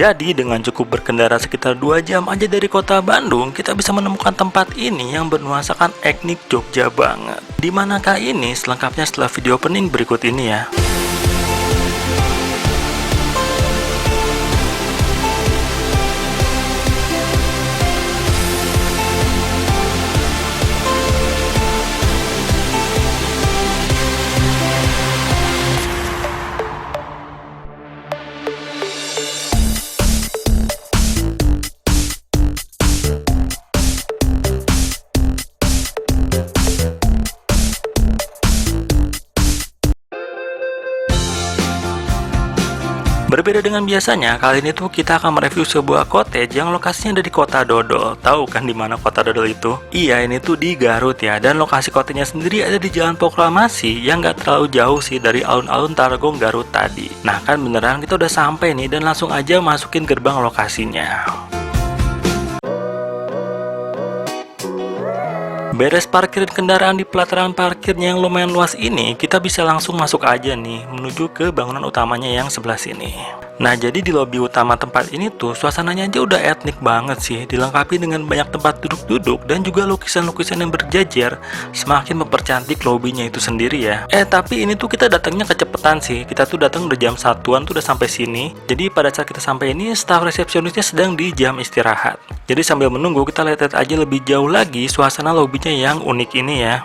Jadi dengan cukup berkendara sekitar 2 jam aja dari kota Bandung, kita bisa menemukan tempat ini yang bernuansakan etnik Jogja banget. Di manakah ini? Selengkapnya setelah video opening berikut ini ya. Berbeda dengan biasanya, kali ini tuh kita akan mereview sebuah cottage yang lokasinya ada di Kota Dodol. Tahu kan di mana Kota Dodol itu? Iya, ini tuh di Garut ya. Dan lokasi cottage-nya sendiri ada di Jalan Proklamasi yang nggak terlalu jauh sih dari alun-alun Tarogong Garut tadi. Nah kan beneran kita udah sampai nih dan langsung aja masukin gerbang lokasinya. Beres parkirin kendaraan di pelataran parkirnya yang lumayan luas ini, kita bisa langsung masuk aja nih, menuju ke bangunan utamanya yang sebelah sini. Nah, jadi di lobi utama tempat ini tuh, suasananya aja udah etnik banget sih, dilengkapi dengan banyak tempat duduk-duduk dan juga lukisan-lukisan yang berjajar, semakin mempercantik lobinya itu sendiri ya. Tapi ini tuh kita datangnya kecepetan sih, kita tuh datang udah jam 1-an tuh udah sampai sini. Jadi pada saat kita sampai ini, staf resepsionisnya sedang di jam istirahat. Jadi sambil menunggu, kita lihat aja lebih jauh lagi suasana lobinya yang unik ini ya.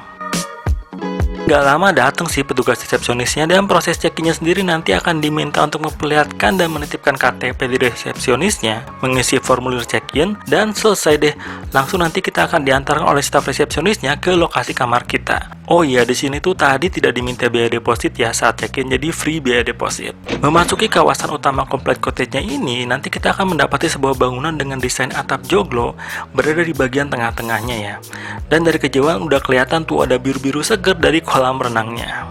Gak lama datang sih petugas resepsionisnya dan proses check-innya sendiri nanti akan diminta untuk memperlihatkan dan menitipkan KTP di resepsionisnya, mengisi formulir check-in, dan selesai deh. Langsung nanti kita akan diantarkan oleh staf resepsionisnya ke lokasi kamar kita. Oh iya, di sini tuh tadi tidak diminta biaya deposit ya saat check-in, jadi free biaya deposit. Memasuki kawasan utama komplek cottage-nya ini, nanti kita akan mendapati sebuah bangunan dengan desain atap joglo berada di bagian tengah-tengahnya ya. Dan dari kejauhan udah kelihatan tuh ada biru-biru seger dari kolam renangnya.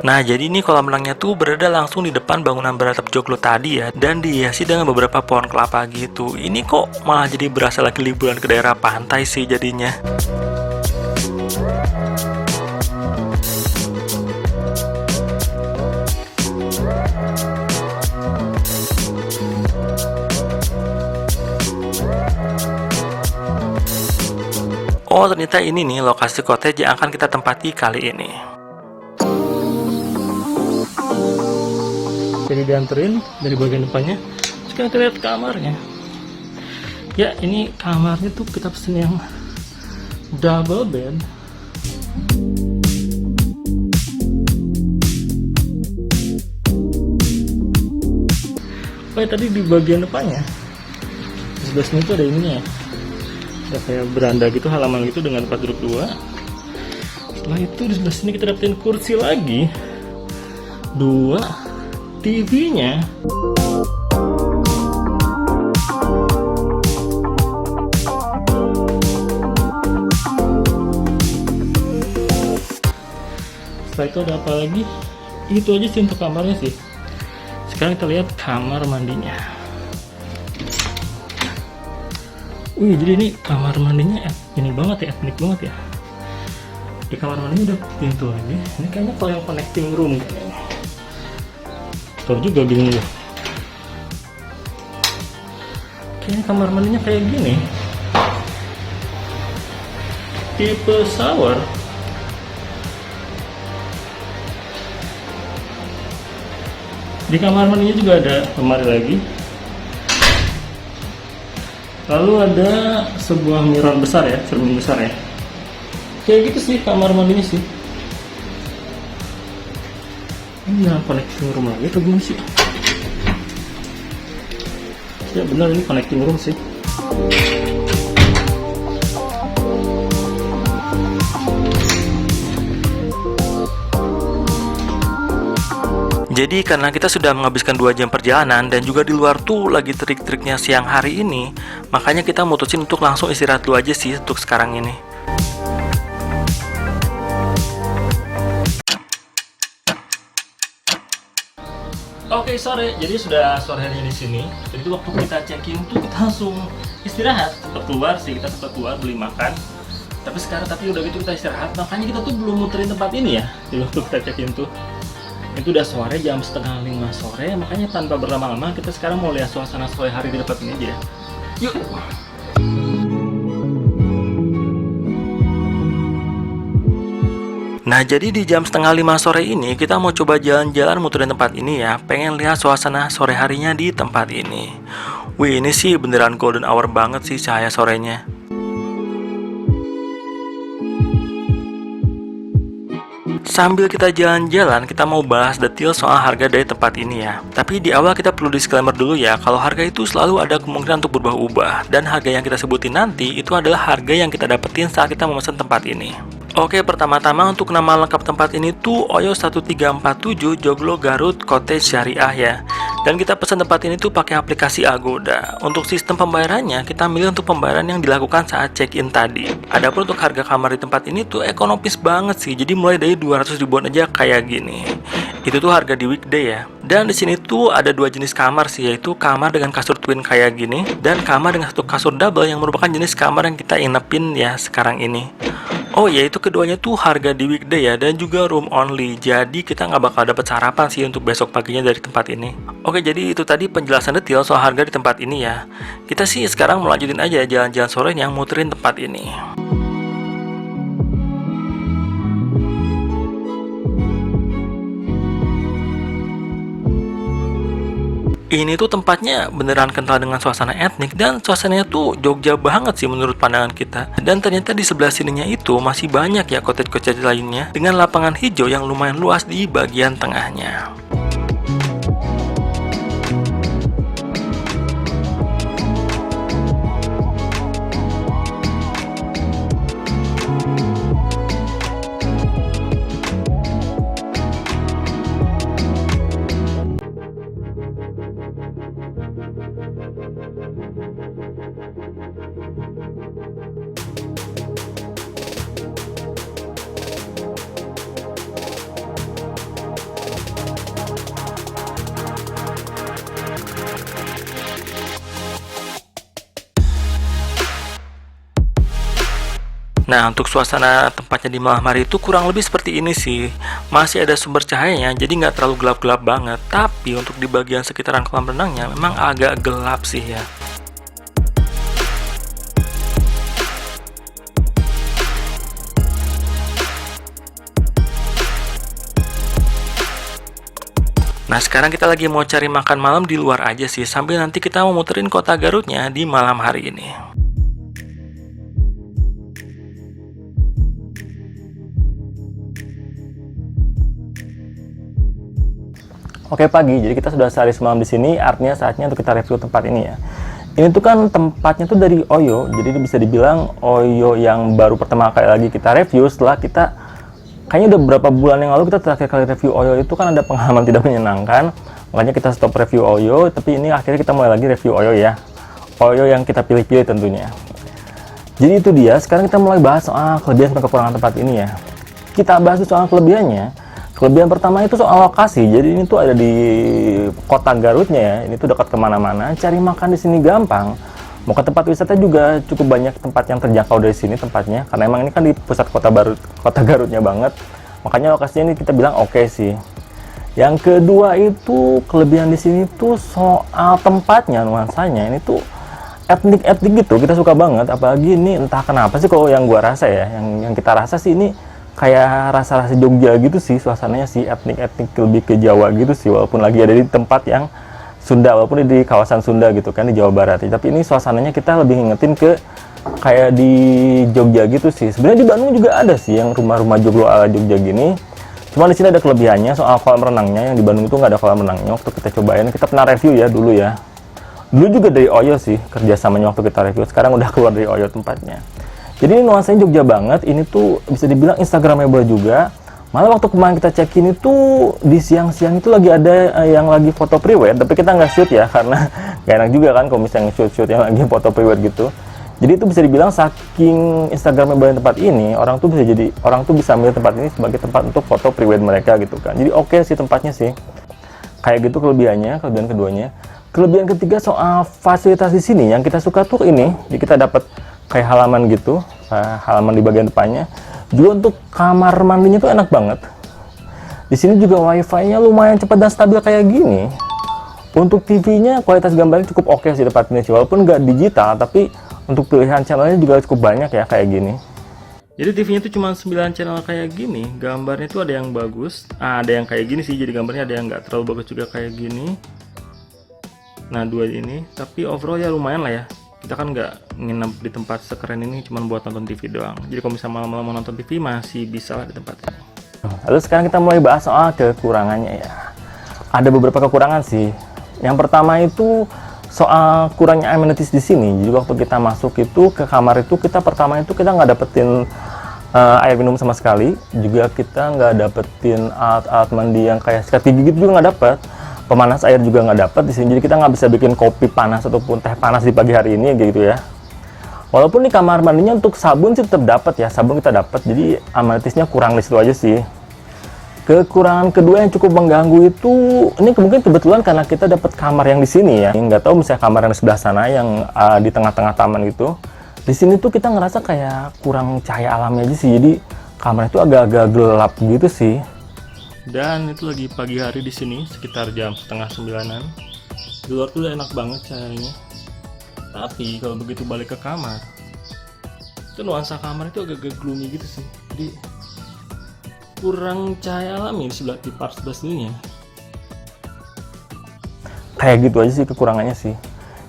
Nah, jadi ini kolam renangnya tuh berada langsung di depan bangunan beratap joglo tadi ya, dan dihiasi dengan beberapa pohon kelapa gitu. Ini kok malah jadi berasa lagi liburan ke daerah pantai sih jadinya. Oh, ternyata ini nih lokasi cottage yang akan kita tempati kali ini. Jadi dianterin dari bagian depannya. Sekarang kita lihat kamarnya. Ya, ini kamarnya tuh kita pesen yang double bed. Oh, tadi di bagian depannya. Di sebelah sini tuh ada ininya ya. Ada kayak beranda gitu, halaman gitu dengan tempat duduk 2. Setelah itu di sebelah sini kita dapetin kursi lagi 2, TV-nya. Setelah itu ada apa lagi? Itu aja sih untuk kamarnya sih. Sekarang kita lihat kamar mandinya. Wih, jadi ini kamar mandinya ini banget ya, etnik banget ya. Di kamar mandinya udah pintu lagi. Ini kayaknya kalau yang connecting room kayaknya. Tuh juga bingung loh. Kayaknya kamar mandinya kayak gini. Tipe shower. Di kamar mandinya juga ada lemari lagi. Lalu ada sebuah mirror besar ya, cermin besar ya. Kayak gitu sih kamar mandinya sih. Ini yang connecting room lagi atau gimana sih? Ya benar, ini connecting room sih. Jadi karena kita sudah menghabiskan 2 jam perjalanan dan juga di luar tuh lagi terik-teriknya siang hari ini, makanya kita mutusin untuk langsung istirahat dulu aja sih untuk sekarang ini. Oke, sore. Jadi sudah sore harinya di sini. Jadi waktu kita check-in tuh kita langsung istirahat. Sempat keluar sih, kita sempat keluar beli makan. Tapi udah gitu kita istirahat. Makanya kita tuh belum muterin tempat ini ya. Di waktu kita check-in tuh. Itu udah sore, jam setengah 5 sore. Makanya tanpa berlama-lama kita sekarang mau lihat suasana sore hari di tempat ini aja ya. Yuk. Nah, jadi di jam setengah 5 sore ini kita mau coba jalan-jalan muterin tempat ini ya. Pengen lihat suasana sore harinya di tempat ini. Wih, ini sih beneran golden hour banget sih cahaya sorenya. Sambil kita jalan-jalan, kita mau bahas detail soal harga dari tempat ini ya. Tapi di awal kita perlu disclaimer dulu ya, kalau harga itu selalu ada kemungkinan untuk berubah-ubah. Dan harga yang kita sebutin nanti, itu adalah harga yang kita dapetin saat kita memesan tempat ini. Oke, pertama-tama untuk nama lengkap tempat ini tuh Oyo 1347 Joglo Garut Cottage Syariah ya. Dan kita pesan tempat ini tuh pakai aplikasi Agoda. Untuk sistem pembayarannya, kita milih untuk pembayaran yang dilakukan saat check-in tadi. Adapun untuk harga kamar di tempat ini tuh ekonomis banget sih. Jadi mulai dari 200 ribuan aja kayak gini. Itu tuh harga di weekday ya. Dan di sini tuh ada dua jenis kamar sih, yaitu kamar dengan kasur twin kayak gini dan kamar dengan satu kasur double yang merupakan jenis kamar yang kita inepin ya sekarang ini. Oh ya, itu keduanya tuh harga di weekday ya, dan juga room only. Jadi kita nggak bakal dapat sarapan sih untuk besok paginya dari tempat ini. Oke, jadi itu tadi penjelasan detail soal harga di tempat ini ya. Kita sih sekarang melanjutin aja jalan-jalan sore yang muterin tempat ini. Ini tuh tempatnya beneran kental dengan suasana etnik dan suasananya tuh Jogja banget sih menurut pandangan kita. Dan ternyata di sebelah sininya itu masih banyak ya cottage-cottage lainnya dengan lapangan hijau yang lumayan luas di bagian tengahnya. Nah, untuk suasana tempatnya di malam hari itu kurang lebih seperti ini sih. Masih ada sumber cahayanya, jadi nggak terlalu gelap-gelap banget. Tapi untuk di bagian sekitaran kolam renangnya memang agak gelap sih ya. Nah, sekarang kita lagi mau cari makan malam di luar aja sih, sambil nanti kita mau muterin kota Garutnya di malam hari ini. Oke pagi, jadi kita sudah sehari semalam di sini, artinya saatnya untuk kita review tempat ini ya. Ini tuh kan tempatnya tuh dari Oyo, jadi ini bisa dibilang Oyo yang baru pertama kali lagi kita review setelah kita, kayaknya udah beberapa bulan yang lalu kita terakhir kali review Oyo itu kan ada pengalaman tidak menyenangkan, makanya kita stop review Oyo, tapi ini akhirnya kita mulai lagi review Oyo ya. Oyo yang kita pilih-pilih tentunya. Jadi itu dia, sekarang kita mulai bahas soal kelebihan dan kekurangan tempat ini ya. Kita bahas soal kelebihannya. Kelebihan pertama itu soal lokasi. Jadi ini tuh ada di kota Garutnya ya. Ini tuh dekat kemana-mana. Cari makan di sini gampang. Mau ke tempat wisata juga cukup banyak tempat yang terjangkau dari sini tempatnya. Karena emang ini kan di pusat kota Garutnya banget. Makanya lokasinya ini kita bilang oke sih. Yang kedua itu kelebihan di sini tuh soal tempatnya, nuansanya. Ini tuh etnik-etnik gitu. Kita suka banget. Apalagi ini entah kenapa sih kalau yang gua rasa ya, yang kita rasa sih ini kayak rasa-rasa Jogja gitu sih, suasananya sih etnik-etnik lebih ke Jawa gitu sih, walaupun lagi ada di tempat yang Sunda, walaupun di kawasan Sunda gitu kan, di Jawa Barat. Tapi ini suasananya kita lebih ngingetin ke kayak di Jogja gitu sih. Sebenarnya di Bandung juga ada sih yang rumah-rumah joglo ala Jogja gini. Cuma di sini ada kelebihannya soal kolam renangnya, yang di Bandung itu nggak ada kolam renangnya. Waktu kita cobain, kita pernah review ya dulu ya. Dulu juga dari Oyo sih kerjasamanya waktu kita review. Sekarang udah keluar dari Oyo tempatnya. Jadi ini nuansanya Jogja banget, ini tuh bisa dibilang instagramable juga. Malah waktu kemarin kita check-in itu di siang-siang itu lagi ada yang lagi foto pre-wed, tapi kita nggak shoot ya karena gak enak juga kan kalau misalnya shoot yang lagi foto pre-wed gitu. Jadi itu bisa dibilang saking instagramable tempat ini, orang tuh bisa ambil tempat ini sebagai tempat untuk foto pre-wed mereka gitu kan. Jadi oke sih tempatnya sih. Kayak gitu kelebihan keduanya. Kelebihan ketiga soal fasilitas di sini yang kita suka tuh ini, jadi kita dapat kayak halaman gitu, halaman di bagian depannya. Juga untuk kamar mandinya tuh enak banget. Di sini juga wifi-nya lumayan cepat dan stabil kayak gini. Untuk TV-nya kualitas gambarnya cukup oke sih tempat ini sih, walaupun nggak digital, tapi untuk pilihan channelnya juga cukup banyak ya kayak gini. Jadi TV-nya tuh cuma 9 channel kayak gini, gambarnya tuh ada yang bagus, ada yang kayak gini sih, jadi gambarnya ada yang nggak terlalu bagus juga kayak gini. Nah, dua ini, tapi overall ya lumayan lah ya. Kita kan nggak nginep di tempat sekeren ini cuma buat nonton TV doang. Jadi kalau misalnya malam-malam mau nonton TV masih bisa lah di tempat ini. Lalu sekarang kita mulai bahas soal kekurangannya ya. Ada beberapa kekurangan sih. Yang pertama itu soal kurangnya amenities di sini. Jadi waktu kita masuk itu ke kamar itu, pertama itu kita nggak dapetin air minum sama sekali. Juga kita nggak dapetin alat-alat mandi yang kayak sikat gigi gitu juga nggak dapet. Pemanas air juga nggak dapet di sini. Jadi kita nggak bisa bikin kopi panas ataupun teh panas di pagi hari ini gitu ya. Walaupun di kamar mandinya untuk sabun sih tetap dapat ya, sabun kita dapat. Jadi amenitiesnya kurang di situ aja sih. Kekurangan kedua yang cukup mengganggu itu, ini mungkin kebetulan karena kita dapat kamar yang di sini ya. Nggak tahu misalnya kamar yang di sebelah sana yang di tengah-tengah taman gitu. Di sini tuh kita ngerasa kayak kurang cahaya alamnya aja sih. Jadi kamar itu agak-agak gelap gitu sih. Dan itu lagi pagi hari di sini, sekitar jam setengah 9-an. Di luar tuh udah enak banget cahayanya. Tapi kalau begitu balik ke kamar, itu nuansa kamar itu agak-agak gloomy gitu sih. Jadi kurang cahaya alami di part sebelah sininya. Kayak gitu aja sih kekurangannya sih.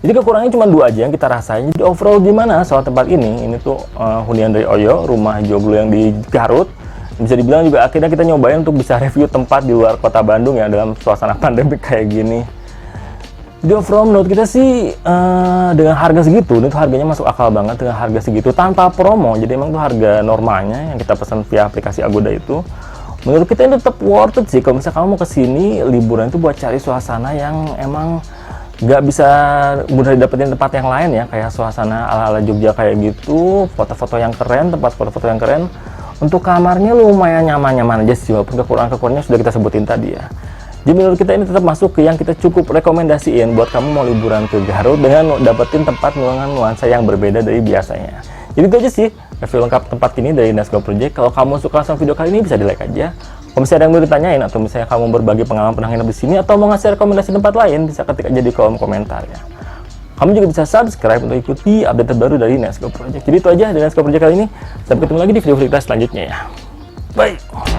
Jadi kekurangannya cuma dua aja yang kita rasain. Jadi overall gimana soal tempat ini? Ini tuh hunian dari Oyo, rumah joglo yang di Garut. Bisa dibilang juga akhirnya kita nyobain untuk bisa review tempat di luar kota Bandung ya dalam suasana pandemi kayak gini. Jadi overall menurut kita sih dengan harga segitu, itu harganya masuk akal banget dengan harga segitu tanpa promo. Jadi emang tuh harga normalnya yang kita pesan via aplikasi Agoda itu. Menurut kita ini tetap worth it sih kalau misalnya kamu mau kesini liburan itu buat cari suasana yang emang nggak bisa mudah didapetin tempat yang lain ya, kayak suasana ala-ala Jogja kayak gitu, foto-foto yang keren, tempat foto-foto yang keren. Untuk kamarnya lumayan nyaman-nyaman aja sih, walaupun kekurangan-kekurangannya sudah kita sebutin tadi ya. Jadi menurut kita ini tetap masuk ke yang kita cukup rekomendasiin buat kamu mau liburan ke Garut dengan dapetin tempat nuansa yang berbeda dari biasanya. Jadi itu aja sih review lengkap tempat ini dari Nasco Project. Kalau kamu suka sama video kali ini bisa di like aja. Kalau misalnya ada yang mau ditanyain atau misalnya kamu berbagi pengalaman pernah nginep di sini atau mau ngasih rekomendasi tempat lain, bisa ketik aja di kolom komentar ya. Kamu juga bisa subscribe untuk ikuti update terbaru dari Nasco Project. Jadi itu aja dari Nasco Project kali ini. Sampai ketemu lagi di video kita selanjutnya ya. Bye.